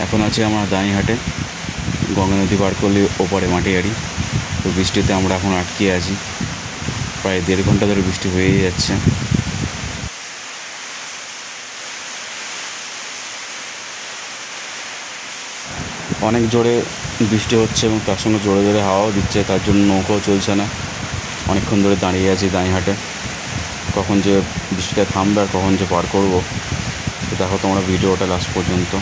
এখন আছি আমরা দাঁইহাটে, গঙ্গা নদী পার করলে ওপারে মাটিয়ারি। তো বৃষ্টিতে আমরা এখন আটকে আছি, প্রায় 1.5 ঘন্টা ধরে বৃষ্টি হয়েই যাচ্ছে। অনেক জোরে বৃষ্টি হচ্ছে এবং তার সঙ্গে জোরে জোরে হাওয়াও দিচ্ছে, তার জন্য নৌকাও চলছে না। অনেকক্ষণ ধরে দাঁড়িয়ে আছি দাঁইহাটে, কখন যে বৃষ্টিটা থামবে আর কখন যে পার করবো। তো দেখো তোমরা ভিডিওটা লাস্ট পর্যন্ত।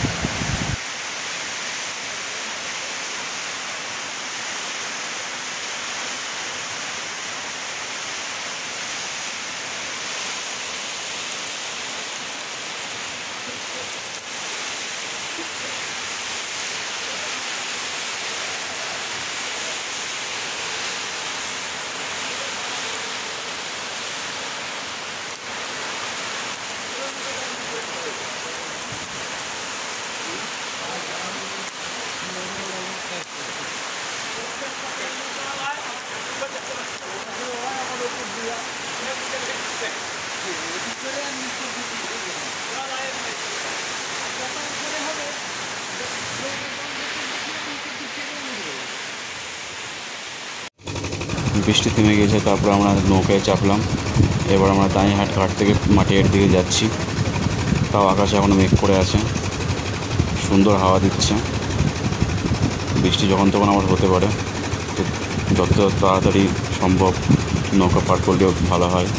বৃষ্টি থেমে গেছে, তারপর আমরা নৌকায় চাপলাম। এবার আমরা দাঁইহাট ঘাট থেকে মাটিয়ারির দিকে যাচ্ছি। তাও আকাশে এখনও মেঘ করে আছে, সুন্দর হাওয়া দিচ্ছে। বৃষ্টি যখন তখন আমার হতে পারে, তো যত তাড়াতাড়ি সম্ভব নৌকা পার করলেও ভালো হয়।